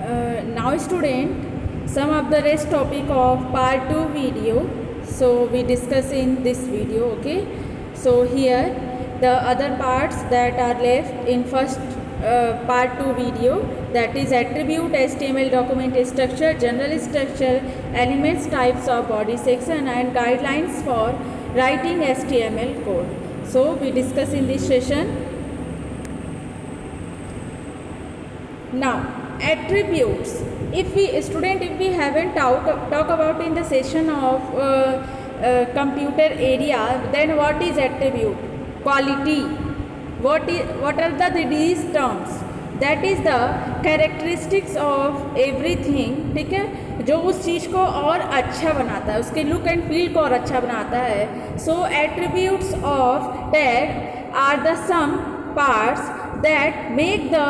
Now student, some of the rest topic of part 2 video, so we discuss in this video. Okay, so here the other parts that are left in first part 2 video, that is attribute, HTML document structure, general structure, elements, types of body section and guidelines for writing HTML code. So we discuss in this session. Now attributes, if we haven't talk about in the session of computer area, then what is attribute? Quality. What are these terms? That is the characteristics of everything. ठीक है, जो उस चीज़ को और अच्छा बनाता है, उसके लुक एंड फील को और अच्छा बनाता है. So attributes of tag are the some parts that make the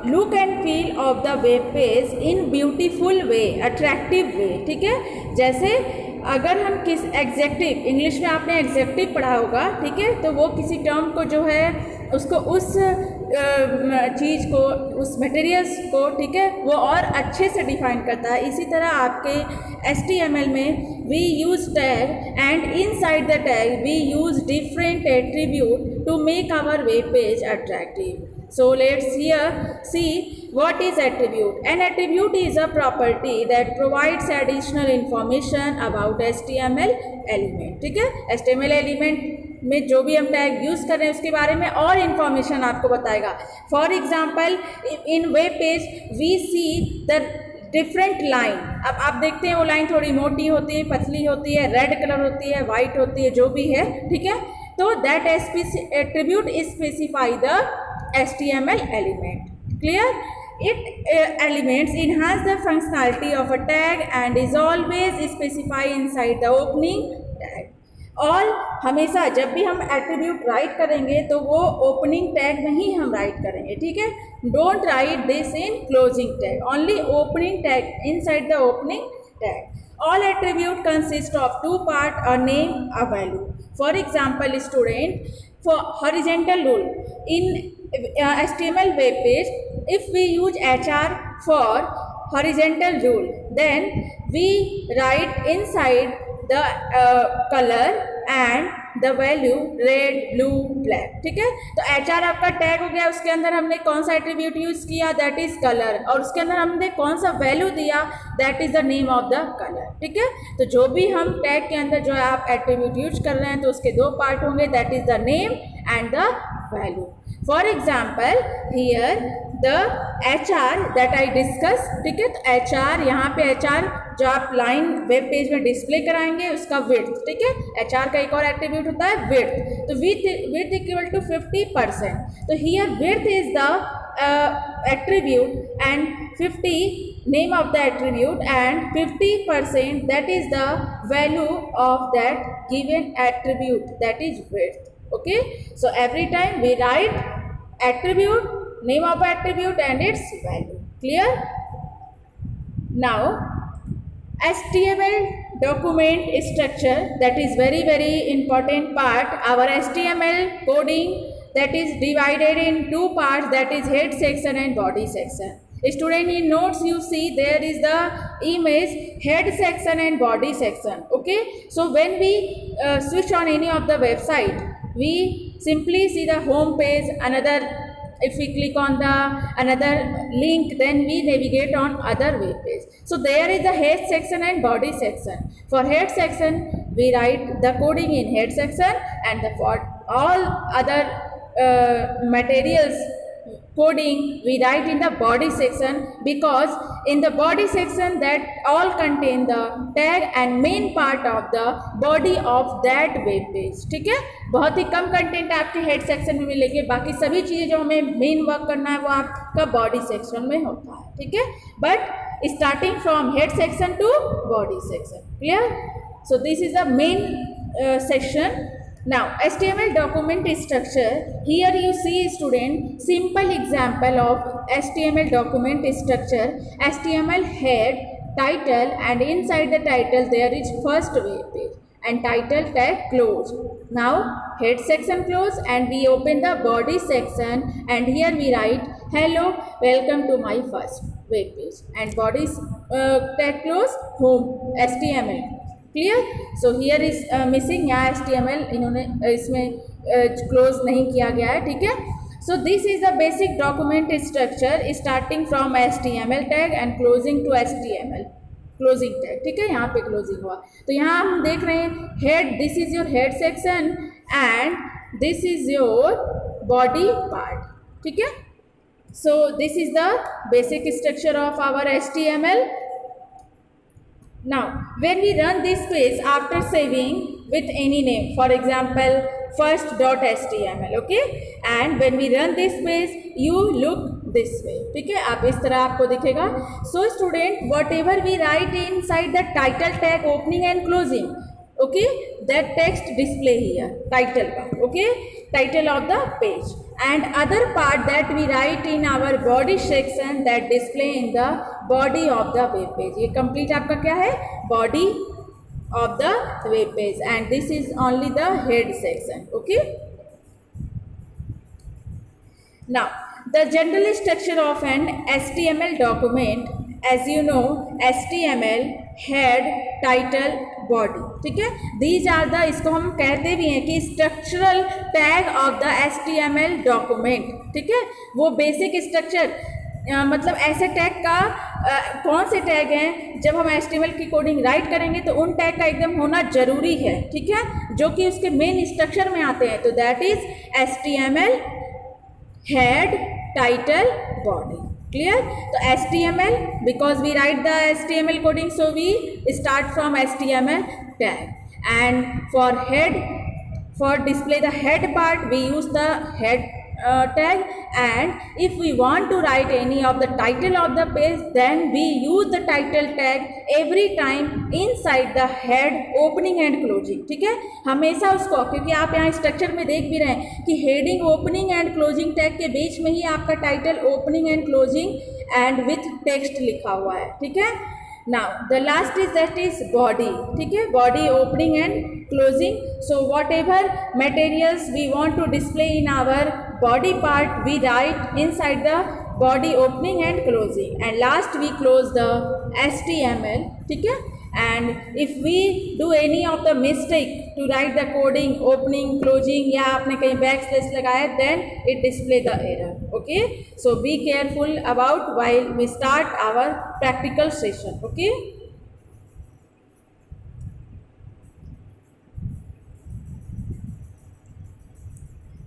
look and feel of the web page in beautiful way, attractive way. ठीक है, जैसे अगर हम किस एग्जेक्टिव, इंग्लिश में आपने एग्जेक्टिव पढ़ा होगा, ठीक है, तो वो किसी टर्म को जो है उसको उस चीज़ को, उस मटेरियल्स को, ठीक है, वो और अच्छे से डिफाइन करता है. इसी तरह आपके HTML में we use tag and inside the tag we use different attribute to make our web page attractive. So let's here see what is attribute. An attribute is a property that provides additional information about HTML element. ठीक है, HTML element में जो भी हम tag use कर रहे हैं उसके बारे में और इन्फॉर्मेशन आपको बताएगा. For example in web page we see the different line. अब आप देखते हैं वो लाइन थोड़ी मोटी होती है, पतली होती है, रेड कलर होती है, वाइट होती है, जो भी है. ठीक है, तो that attribute specify the HTML element. Clear? It elements enhance the functionality of a tag and is always specified inside the opening tag. और हमेशा जब भी हम एट्रीब्यूट राइट करेंगे तो वो ओपनिंग टैग में ही हम राइट करेंगे. ठीक है, don't write this in closing tag, only opening tag, inside the opening tag. All attribute consist of two part, a name, a value. For example, student, for horizontal rule in HTML web page, if we use HR for horizontal rule, then we write inside the color and the value red, blue, black. ठीक है, तो HR आपका tag हो गया, उसके अंदर हमने कौन सा एट्रीब्यूट यूज़ किया, दैट इज़ कलर, और उसके अंदर हमने कौन सा वैल्यू दिया, that is the name of the colour. ठीक है, तो जो भी हम टैग के अंदर जो है आप एट्रीब्यूट यूज कर रहे हैं तो उसके दो पार्ट होंगे, that is the name and the value. For example here the HR that I discuss. ठीक है, तो HR, यहाँ पे HR जो आप लाइन वेब पेज में डिस्प्ले कराएंगे उसका विड्थ. ठीक है, HR का एक और एट्रीब्यूट होता है विड्थ. तो विड्थ इक्वल टू 50%. तो here width is the attribute and 50 name of the attribute and 50% that is the value of that given attribute, that is width. Okay, so every time we write attribute, name of attribute and its value. Clear? Now HTML document structure, that is very important part. Our HTML coding, that is divided in two parts, that is head section and body section. Student, in notes you see there is the image head section and body section. Okay, so when we switch on any of the website, we simply see the home page. Another, if we click on the another link, then we navigate on other web page. So there is the head section and body section. For head section we write the coding in head section, and for all other materials coding we write in the body section, because in the body section that all contain the tag and main part of the body of that web page. ठीक है, बहुत ही कम content आपके head section में मिलेगी, बाकी सभी चीज़ें जो हमें मेन वर्क करना है वो आपका बॉडी सेक्शन में होता है. ठीक है, but starting from head section two body section. Clear? So this is the main section. Now HTML document structure, here you see student simple example of HTML document structure. HTML head, title, and inside the title there is first web page and title tag close. Now head section close and we open the body section, and here we write hello, welcome to my first web page, and body tag close home HTML. Clear? So here is missing, यहाँ HTML इन्होंने इसमें close नहीं किया गया है, ठीक है. So this is the basic document structure starting from HTML tag and closing to HTML closing tag. ठीक है, यहाँ पे क्लोजिंग हुआ. तो यहाँ हम देख रहे हैं head, this is your head section and this is your body part. ठीक है. So this is the basic structure of our HTML. Now when we run this page after saving with any name, for example first.html, okay, and when we run this page you look this way. ठीक है, आप इस तरह आपको दिखेगा. So student, whatever we write inside the title tag opening and closing, okay, that text display here, title का, okay, title of the page, and other part that we write in our body section that display in the body of the web page. ये complete आपका क्या है, body of the web page, and this is only the head section. Okay. Now the general structure of an HTML document, as you know, HTML head, title, body. ठीक है, these are the, इसको हम कहते भी हैं कि structural tag of the HTML document. ठीक है, वो बेसिक स्ट्रक्चर मतलब ऐसे टैग का कौन से टैग हैं, जब हम HTML की कोडिंग राइट करेंगे तो उन टैग का एकदम होना जरूरी है. ठीक है, जो कि उसके मेन स्ट्रक्चर में आते हैं. तो that is HTML head, title, body. Clear? तो HTML, because we write the HTML coding, so we start from HTML tag, and for head, for display the head part we use the head tag, and if we want to write any of the title of the page then we use the title tag every time inside the head opening and closing. ठीक है, हमेशा उसको, क्योंकि आप यहाँ structure में देख भी रहे हैं कि heading opening and closing tag के बीच में ही आपका title opening and closing and with text लिखा हुआ है. ठीक है. Now the last is that is body. ठीक है, body opening and closing. So whatever materials we want to display in our body part we write inside the body opening and closing, and last we close the HTML. ठीक है, and if we do any of the mistake to write the coding opening closing या आपने कहीं backslash लगाया then it display the error. Okay, so be careful about while we start our practical session. Okay.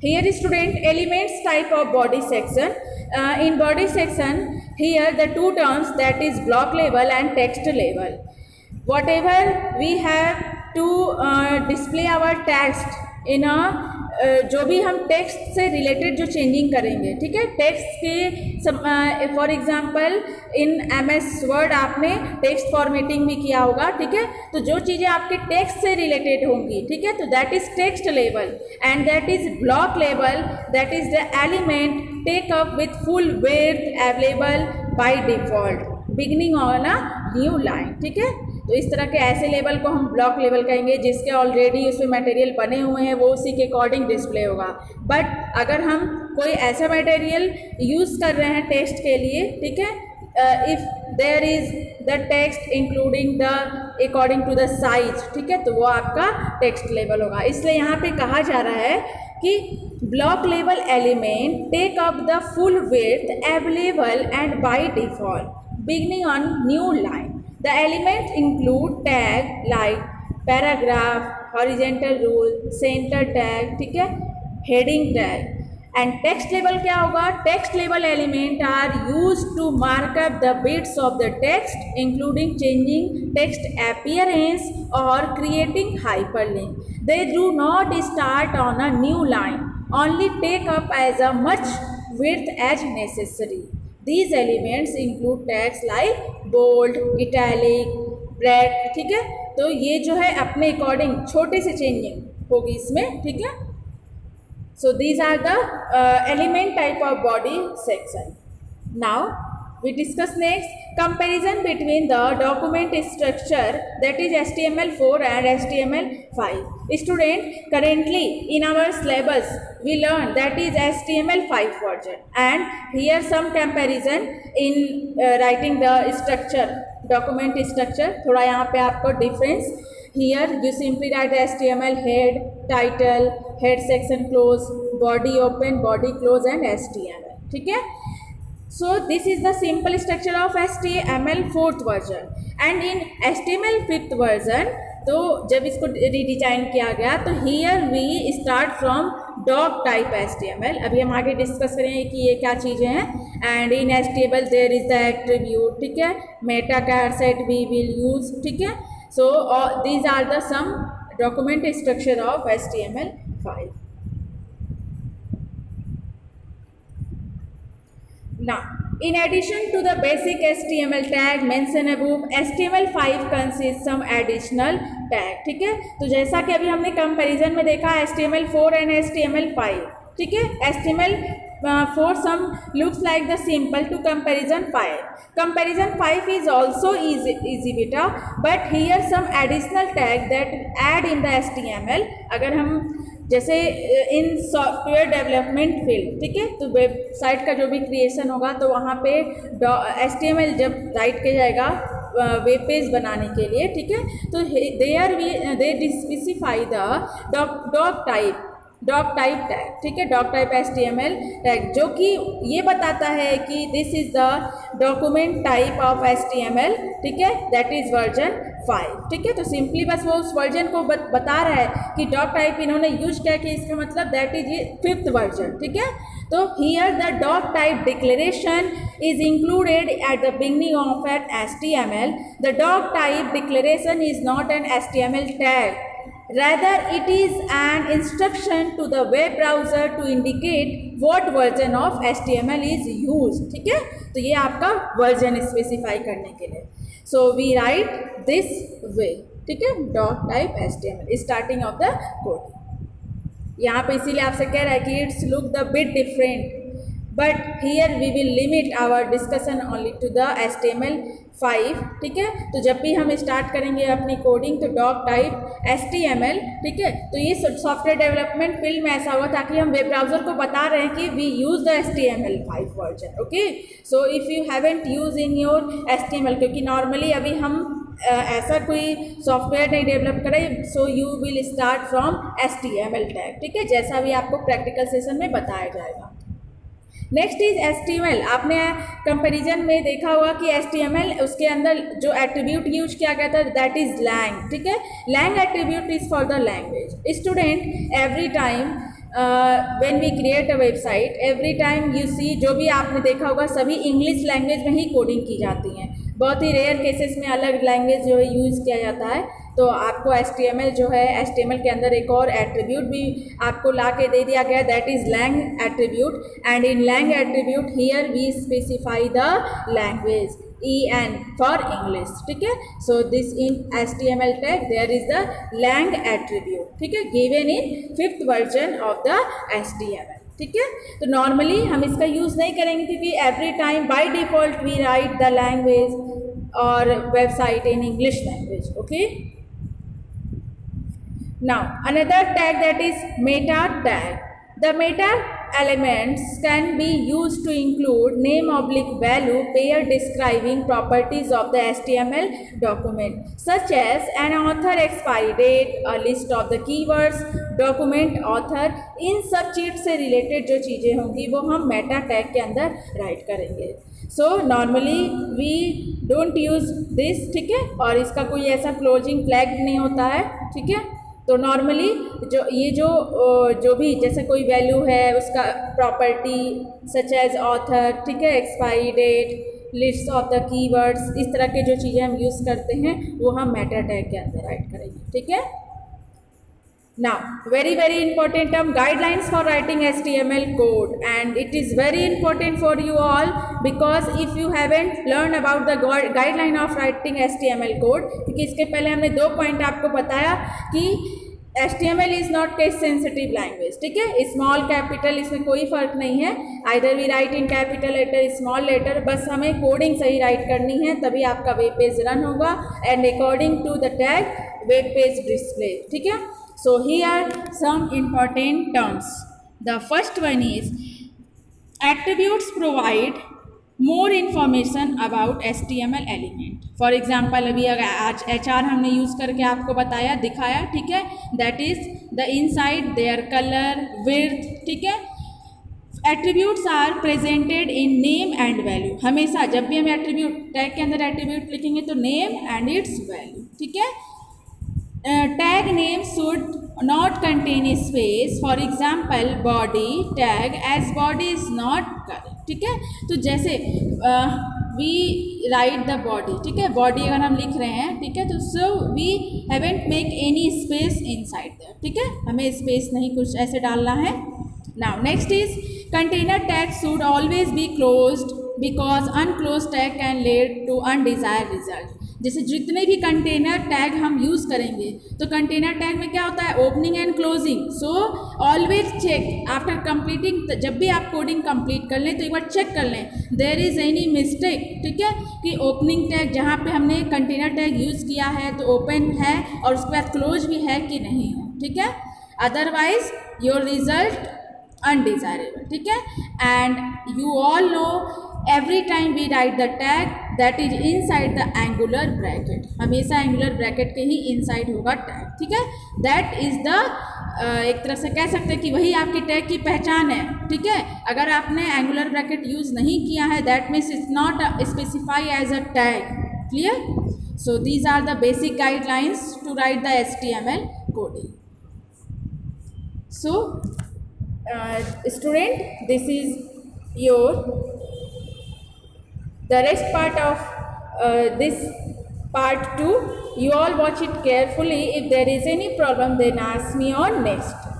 Here is student elements type of body section. In body section here the two terms, that is block label and text label. Whatever we have to display our text in a जो भी हम text से related जो changing करेंगे. ठीक है, text के for example in MS word आपने टेक्स्ट फॉर्मेटिंग भी किया होगा. ठीक है, तो जो चीज़ें आपके टेक्स्ट से रिलेटेड होंगी, ठीक है, तो that is text level, and that is block level, that is the element take up with full width available by default beginning on a new line. ठीक है, तो इस तरह के ऐसे लेवल को हम ब्लॉक लेवल कहेंगे जिसके ऑलरेडी उसमें मटेरियल बने हुए हैं, वो उसी के अकॉर्डिंग डिस्प्ले होगा. बट अगर हम कोई ऐसा मटेरियल यूज़ कर रहे हैं टेक्स्ट के लिए, ठीक है, if there is the text including the according to the size, ठीक है, तो वो आपका टेक्स्ट लेवल होगा. इसलिए यहाँ पे कहा जा रहा है कि block level element take up the full width available and by default beginning on new line. The elements include tag like paragraph, horizontal rule, center tag, ठीक है, heading tag. And text label क्या होगा? Text label element are used to mark up the bits of the text, including changing text appearance or creating hyperlink. They do not start on a new line, only take up as a much width as necessary. These elements include tags like bold, italic, black. ठीक है, तो ये जो है अपने according छोटे से changing होगी इसमें. ठीक है, so these are the element type of body section. Now we discuss next comparison between the document structure, that is HTML4 and HTML5. Student, currently in our syllabus we learn that is HTML5 version, and here some comparison in writing the structure, document structure. थोड़ा यहाँ पे आपको difference, here you simply write HTML head, title, head section close, body open, body close and HTML. ठीक है. So this is the simple structure of HTML 4th version, and in HTML 5th version तो जब इसको redesign किया गया तो here we start from doc type HTML. अभी हम आगे डिस्कस करेंगे कि ये क्या चीज़ें हैं. and in HTML there is the attribute, ठीक है, meta char set we will use, ठीक है. so these are the some document structure of HTML5. Now, in addition to the basic HTML tag mentioned above, HTML5 consists some additional tag. ठीक है, तो जैसा कि अभी हमने कंपैरिजन में देखा HTML4 and HTML5, ठीक है. HTML4 some looks like the simple to comparison 5. Comparison 5 is also easy beta, but here some additional tag that add in the HTML. अगर हम जैसे इन सॉफ्टवेयर डेवलपमेंट फील्ड, ठीक है, तो वेबसाइट का जो भी क्रिएशन होगा तो वहाँ पे HTML जब राइट किया जाएगा वेब पेज बनाने के लिए, ठीक है, तो they specify the doc type tag, ठीक है, डॉक टाइप HTML टैग, जो कि ये बताता है कि this is the document type of HTML, ठीक है, दैट इज वर्जन 5, ठीक है. तो सिंपली बस वो उस वर्जन को बता रहा है कि डॉक टाइप इन्होंने यूज किया कि इसका मतलब दैट इज ये 5th वर्जन, ठीक है. तो here the doc type declaration is included at the beginning of an HTML. The doc type declaration is not an HTML tag, rather it is an instruction to the web browser to indicate what version of HTML is used, ठीक है. तो ये आपका version specify करने के लिए. So we write this way, ठीक है, doc type HTML starting of the code. यहाँ पे इसीलिए आपसे कह रहा है कि it's look the bit different, but here we will limit our discussion only to the HTML5, ठीक है. तो जब भी हम स्टार्ट करेंगे अपनी कोडिंग तो डॉक टाइप HTML, ठीक है. तो ये सॉफ्टवेयर डेवलपमेंट फील्ड में ऐसा हुआ ताकि हम वेब ब्राउज़र को बता रहे हैं कि we use the HTML5 version, okay. So if you haven't use in your HTML, क्योंकि नॉर्मली अभी हम ऐसा कोई सॉफ्टवेयर नहीं डेवलप करें, so you will start from HTML tag, ठीक है, जैसा भी आपको प्रैक्टिकल सेशन में बताया जाएगा. Next is HTML. आपने कंपैरिजन में देखा होगा कि HTML उसके अंदर जो एट्रीब्यूट यूज किया गया था दैट इज लैंग, ठीक है. Lang attribute is for the language. Student, every time when we create a website, every time you see, जो भी आपने देखा होगा सभी इंग्लिश लैंग्वेज में ही कोडिंग की जाती हैं. बहुत ही रेयर केसेस में अलग लैंग्वेज जो है यूज़ किया जाता है. तो आपको HTML जो है, HTML के अंदर एक और एट्रीब्यूट भी आपको ला के दे दिया गया, that is lang attribute. And in lang attribute here we specify the language EN for English, ठीक है. So this in HTML tag there is the lang attribute, ठीक है, given in 5th version of the HTML, ठीक है. तो normally हम इसका use नहीं करेंगे क्योंकि every time by default we write the language और website in English language, okay. Now another tag that is meta tag. The meta elements can be used to include name oblique value pair describing properties of the HTML document, such as an author expiry date, a list of the keywords, document author. इन सब चीज़ से related जो चीज़ें होंगी वो हम Meta tag के अंदर write करेंगे. So normally we don't use this, ठीक है, और इसका कोई ऐसा क्लोजिंग फ्लैग नहीं होता है, ठीक है. तो नॉर्मली जो भी जैसे कोई वैल्यू है उसका प्रॉपर्टी सच एज ऑथर, ठीक है, expiry date, list of the keywords, इस तरह के जो चीज़ें हम यूज़ करते हैं वो हम मेटा टैग के अंदर राइट करेंगे, ठीक है. Now very important term, guidelines for writing HTML code, and it is very important for you all because if you haven't learned about the guideline of writing HTML code, क्योंकि इसके पहले हमने 2 point आपको बताया कि HTML is not case sensitive language, ठीक है। Small capital इसमें कोई फर्क नहीं है, either we write in capital letter small letter, बस हमें कोडिंग सही राइट करनी है तभी आपका वेब पेज रन होगा and according to the tag web page display, ठीक है। So here some important terms, the first one is attributes provide more information about HTML element. For example अभी अगर आज HR हमने यूज़ करके आपको बताया दिखाया, ठीक है, that is the inside there colour width, ठीक है। Attributes are presented in name and value, हमेशा जब भी हम एट्रीब्यूट टैग के अंदर एट्रीब्यूट लिखेंगे तो नेम एंड इट्स वैल्यू, ठीक है। Tag name should not contain space, for example body tag as body is not correct, ठीक है। तो जैसे we write the body, ठीक है, body अगर हम लिख रहे हैं, ठीक है, तो so we haven't make any space inside there, ठीक है, हमें space नहीं कुछ ऐसे डालना है। Now next is container tag should always be closed because unclosed tag can lead to undesired result। जैसे जितने भी कंटेनर टैग हम यूज़ करेंगे तो कंटेनर टैग में क्या होता है, opening and closing. So always check after completing, जब भी आप कोडिंग कंप्लीट कर लें तो एक बार चेक कर लें देयर इज़ एनी मिस्टेक, ठीक है, कि ओपनिंग टैग जहाँ पे हमने कंटेनर टैग यूज़ किया है तो ओपन है और उसके बाद क्लोज भी है कि नहीं है, ठीक है, अदरवाइज योर रिजल्ट अनडिजायरेबल, ठीक है। And you all know every time we write the tag that is inside the angular bracket, हमेशा एंगुलर ब्रैकेट के ही इनसाइड होगा टैग, ठीक है। दैट इज द एक तरह से कह सकते हैं कि वही आपकी टैग की पहचान है, ठीक है। अगर आपने एंगुलर ब्रैकेट यूज नहीं किया है that means it's not specify as a tag, clear. So these are the basic guidelines to write the HTML coding. So student, this is your the rest part of this part 2. You all watch it carefully. If there is any problem then ask me on next.